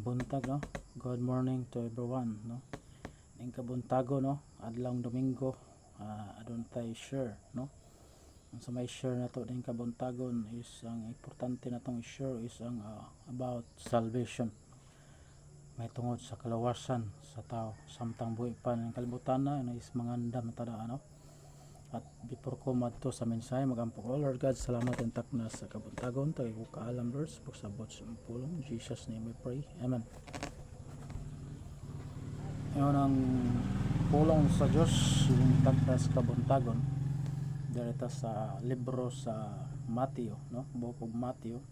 Buntag, no? Good morning to everyone, no? Ning kabuntago, no? Adlong Domingo, adun tay share, no? Ang sa may share na to ning kabuntagon is ang importante na tong share is ang about salvation. May tungod sa kalawasan sa tao samtang buhi pa ng kalibutan na is mangandam tada, ano? At before ko madto sa mensahe, magampo ko, Lord God, salamat ang takna sa kabuntagon tayo ko kaalam verse pagsabot sa pulong Jesus name we pray, amen. Ngayon ang pulong sa Diyos yung takna sa kabuntagon direta sa libro sa Matthew, no? Book of Matthew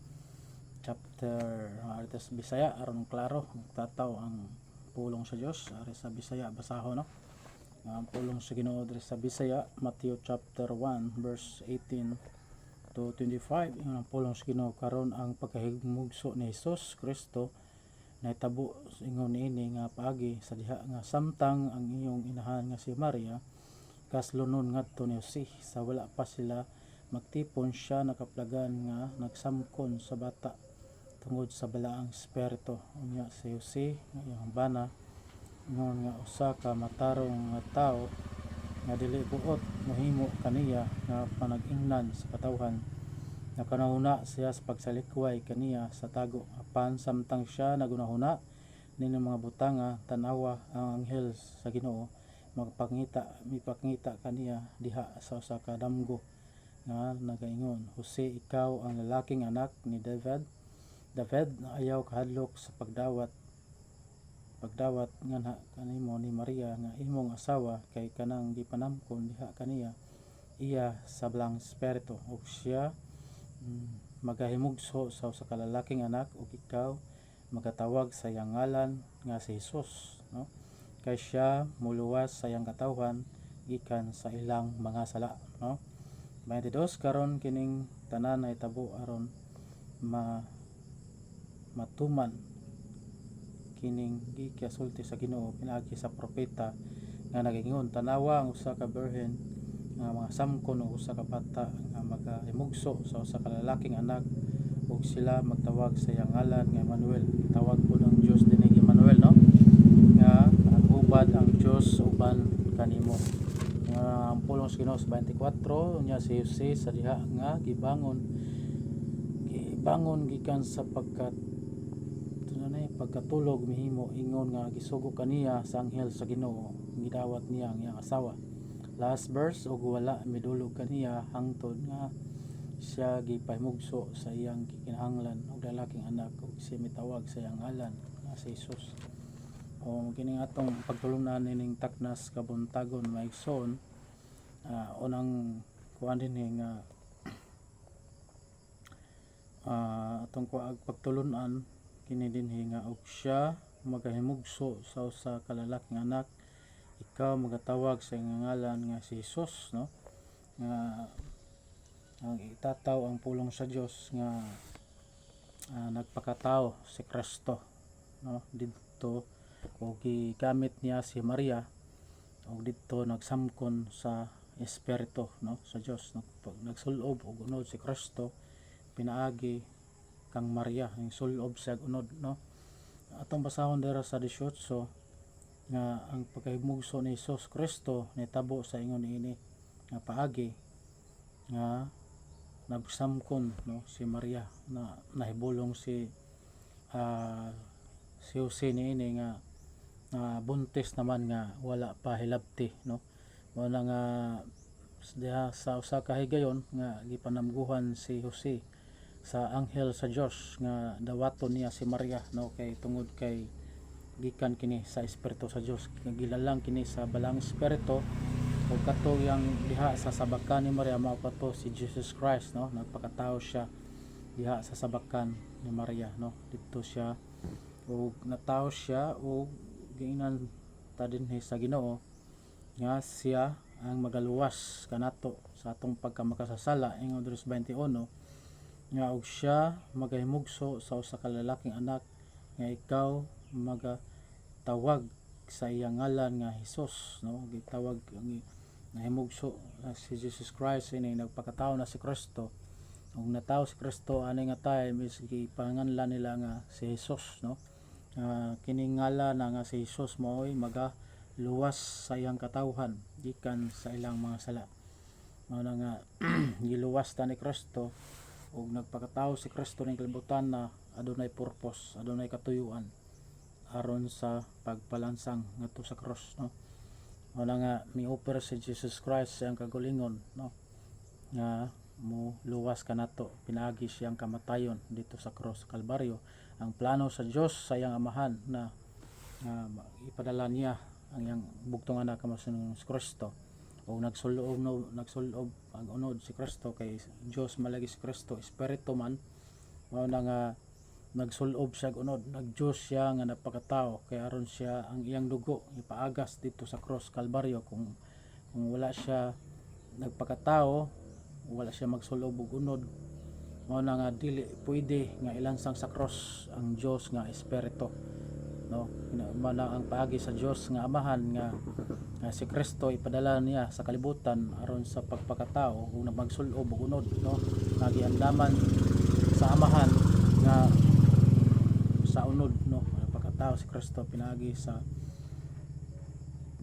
chapter sa Bisaya aron klaro tataw ang pulong sa Diyos ari sa Bisaya basaho, no? Ang pulong sa Ginoo diri sa Bisaya, Matthew chapter 1 verse 18 to 25. Ang pulong sa Ginoo karon ang pagkahigmugso ni Hesus Kristo nahitabo ingon niini nga paagi sa diha nga samtang ang iyong inahan nga si Maria kaslunon ngadto ni Jose sa wala pa sila magtipon, siya nakaplagan nga nagsamkon sa bata tungod sa balaang espiritu. Unya si Jose nga iyang bana ngon nga usa ka matarong nga tawo nga dili buot mohimo kaniya nga panag-ingnan sa katawhan, nakanahuna siya sa pagsalikway kaniya sa tago apan samtang siya nagunahuna nini mga butanga tanawa ang anghel sa Ginoo mipakita kaniya diha sa usa ka damgo nga nagaingon, Jose, ikaw ang lalaking anak ni David ayaw kahadlok sa pagdawat nga kanimo ni Maria nga imong asawa kay kanang gipanamkon diha kaniya iya sa blang espiritu ug siya magahimugso sa usa ka lalaking anak ug ikaw magatawag sa iyang ngalan nga si Jesus, no? Kay siya muluwas sa iyang katawhan gikan sa ilang mga sala, no? 22 karon kining tanan ay tabo aron matuman kining gisulti sa Ginoo pinaagi sa propeta nga nagingon, tanawa ang usa ka birhen nga mga samkon og usa ka bata nga magahimugso sa usa ka lalaking anak ug sila magtawag sa iyang ngalan nga Emmanuel. Tawag po ng Dios dinhi Emmanuel, no? Nga nagubad ang Dios uban kanimo. Ang pulong sa Ginoo sa 24 unya si Jose sa diha nga gibangon gikan sa pagkatulog mihimo ingon nga gisugo kaniya sa anghel sa Ginoo gidawat niya ang iyang asawa. Last verse, ug wala midulog kaniya hangtod nga siya gipahimugso sa iyang gikinahanglan og lalaking anak ug siya mitawag sa iyang ngalan nga si Jesus. O kining atong pagtulunan nining taknas kabuntagon maigsoon, unang kuan dinhi nga atong pagtulunan kini dinhi nga og siya magahimugso sa usa ka lalaking anak, ikaw magatawag sa iyang ngalan nga si Jesus, no? Nga ang itataw ang pulong sa Dios nga nagpakatao si Kristo, no? Didto og gigamit niya si Maria og didto nagsamkon sa espiritu, no? Sa Dios nagsulob og unod si Kristo pinaagi kang Maria ang sulob sa unod, no? Atong basahon dira sa 18 nga ang pagkahimugso ni Jesus Kristo nitabo sa ingon niini nga paagi nga nagsamkon, no, si Maria na nahibulong si Jose niini nga buntis naman nga wala pa hilabti, no? Wala nga diha sa usa ka higayon nga gipanamguhan si Jose sa anghel sa Dios nga dawaton niya si Maria, no? Kay tungod kay gikan kini sa espiritu sa Dios, gilalang kini sa balang espiritu ug kato yang diha sa sabakan ni Maria mao kato si Jesus Christ, no? Nagpakatao siya diha sa sabakan ni Maria, no? Dito siya ug natao siya ug giingnan ta dinhi sa Ginoo nga siya ang magaluwas kanato sa atong pagkamakasasala ingon diri sa 21 nga og siya magahimugso sa usa ka lalaking anak nga ikaw magatawag sa iyang ngalan nga Jesus, no? Gitawag ang nahimugso si Jesus Christ ini nagpakatao na si Kristo ug natawo si Kristo ani nga time is gipanganlan nila nga si Jesus, no? Kining ngala na nga si Jesus mao'y luwas sa iyang katawhan gikan sa ilang mga sala. Mao na nga giluwas ta ni Kristo ug nagpakatawo si Kristo ning kalibutan na adunay purpose, adunay katuyuan aron sa pagpalansang ngadto sa cross, no. Mao na nga mi-offer si Jesus Christ sa iyang kagalingon, no, nga mo luwas kanato, pinaagi siyang kamatayon dito sa cross Kalbaryo. Ang plano sa Dios sa iyang amahan na ipadala niya ang iyang bugtong anak nga mosunod si Kristo, o nagsulob ang unod si Kristo kay Dios malagi si Kristo espiritu man. Mao na nga nagsulob siya unod, nag-Dios siya nga napakatao kay aron siya ang iyang dugo ipaagas dito sa cross Kalbaryo. Kung wala siya nagpakatao, wala siya magsulob og unod, mao na nga dili pwede nga ilansang sa cross ang Dios nga espiritu, no. Mao na ang paagi sa Dios nga amahan nga si Kristo ipadala niya sa kalibutan aron sa pagpakatao ug magsulob og unod, no. Nagiandaman sa amahan nga sa unod, no. Pagkatao si Kristo pinaagi sa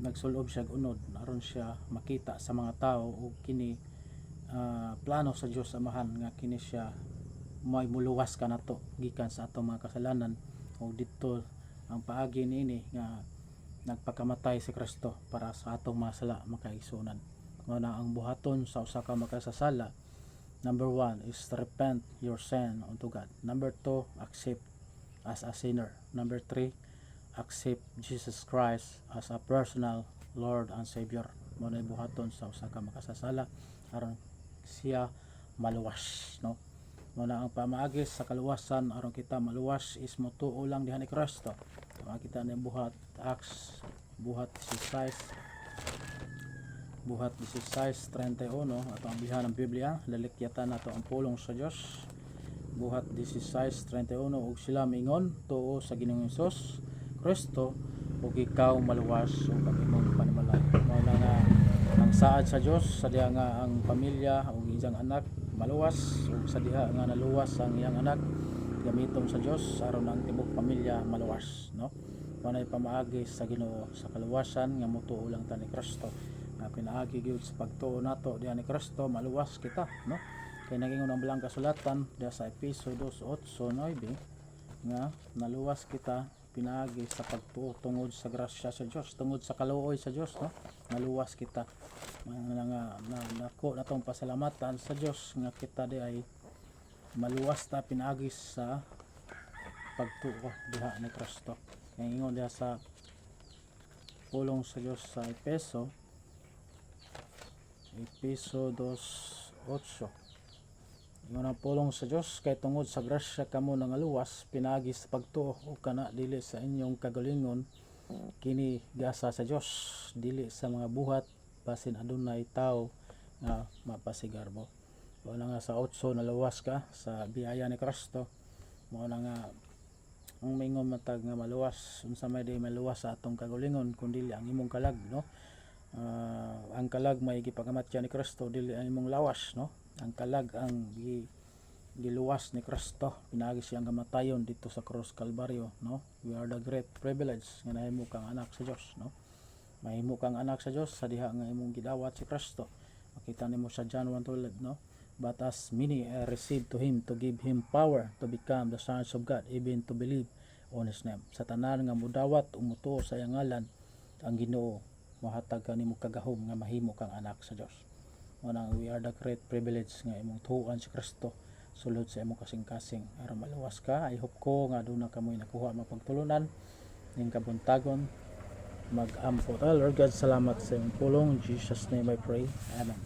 nagsulob siya unod aron siya makita sa mga tao ug kini plano sa Dios amahan nga kini siya may muluwas kanato gikan sa atong mga kasalanan. Ug dito ang paagi niini nga nagpakamatay si Kristo para sa atong mga sala makaigsunan. Mao na ang buhaton sa usa ka makasasala. Number 1 is repent your sin unto God. Number 2, accept as a sinner. Number 3, accept Jesus Christ as a personal Lord and Savior. Mao na buhaton sa usa ka makasasala aron siya maluwas, no. Mao na ang pamaagis sa kaluwasan aron kita maluwas is motuo lang diha ni Kristo. Makita ni buhat Acts buhat 16:31 ato ang bihan ng Biblia. Lalikyatan nato ang pulong sa Dios. Buhat 16:31 ug sila mingon, tuo sa Ginoong Hesus Kristo ug ikaw maluwas ug ang imong panimalay. Mao na nga ang saad sa Dios sa diha nga ang pamilya ug iyang anak maluwas, ug sa diha nga naluwas ang iyang anak gamiton sa Dios aron ang tibok pamilya maluwas, no. Mao na pamaagi sa Ginoo sa kaluwasan nga motuo lang ta ni Kristo. Nga pinaagi gyud sa pagtuo nato diha ni Kristo maluwas kita, no. Kay nagingon ang Belang Kasulatan diha sa Efeso 2:8-9 nga naluwas kita pinaagi sa pagtuo tungod sa grasya sa Dios, tungod sa kaluoy sa Dios, no. Naluwas kita nga nako natong pasalamatan sa Dios nga kita di ay maluwas ta pinaagi sa pagtuo diha ni Kristo. Kay ingon diha sa pulong sa Dios sa Efeso 2:8. Ingon ang pulong sa Dios, kay tungod sa grasya kamo nangaluwas pinaagi sa pagtuo o kana dili sa inyong kagalingon, kini gasa sa Dios, dili sa mga buhat basin adunay tao nga mapasigarbo. Mao na nga sa 8 naluwas ka sa biyaya ni Kristo. Mao na nga ang mingon matag nga maluwas, unsa may di maluwas sa atong kagalingon kundi ang imong kalag, no. Ang kalag may gipagamatya ni Kristo, dili ang imong lawas, no. Ang kalag ang giluwas ni Kristo, pinaagi siyang kamatayon dito sa cross Kalbaryo, no. We are the great privilege nga nahimo kang anak sa Dios, no. Mahimo kang anak sa Dios sa diha nga imong gidawat si Kristo. Makita nimo sa John 1:12, no. But as many received to him, to give him power to become the sons of God, even to believe on his name. Sa tanan nga mudawat umutuo sa iyang ngalan ang Ginoo, mahatag kanimo kagahom nga mahimo kang anak sa Dios. Manang we are the great privilege nga imong tuon si Kristo sulod sa imong kasing-kasing aron maluwas ka. I hope ko nga aduna kamoy nakuha mapagtulunan ning kabuntagon mag-ampo. Lord God, salamat sa imong pulong. In Jesus name I pray. Amen.